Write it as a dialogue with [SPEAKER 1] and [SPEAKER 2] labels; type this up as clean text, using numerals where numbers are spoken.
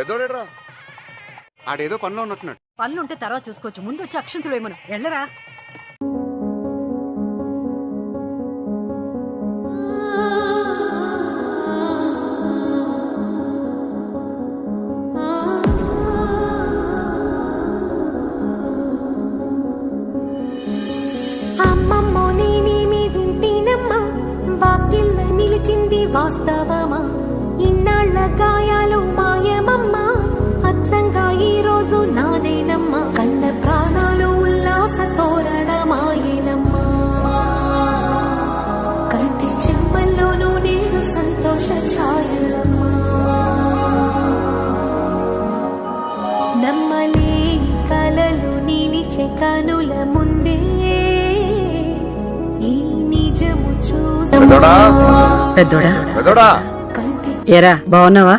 [SPEAKER 1] పెద్దోడేట్రా? ఆడేదో పనిలో ఉన్నట్టున్నాడు.
[SPEAKER 2] పనులుంటే తర్వాత చూసుకోవచ్చు, ముందు వచ్చి అక్షంతులు ఏమను. వెళ్ళరా.
[SPEAKER 3] అమ్మమ్మో నేనేమి వింటేనమ్మా, వాకిళ్ళ నిలిచింది వాస్తవమా, ఇన్నాళ్ల గాయాలు మాయమమ్మా, అచ్చంగా ఈ రోజు నాదేనమ్మా, కన్న ప్రాణాలు ఉల్లాస తోరణమాయేనమ్మా, కంటి చెమ్మల్లోనూ నేను సంతోష ఛాయలమ్మా, నమ్మలేని కలలు నిలిచే కనుల ముందే ఈ నిజము చూసా.
[SPEAKER 2] పెద్దోడా
[SPEAKER 1] పెద్దోడా
[SPEAKER 2] ఏరా, బాగున్నావా?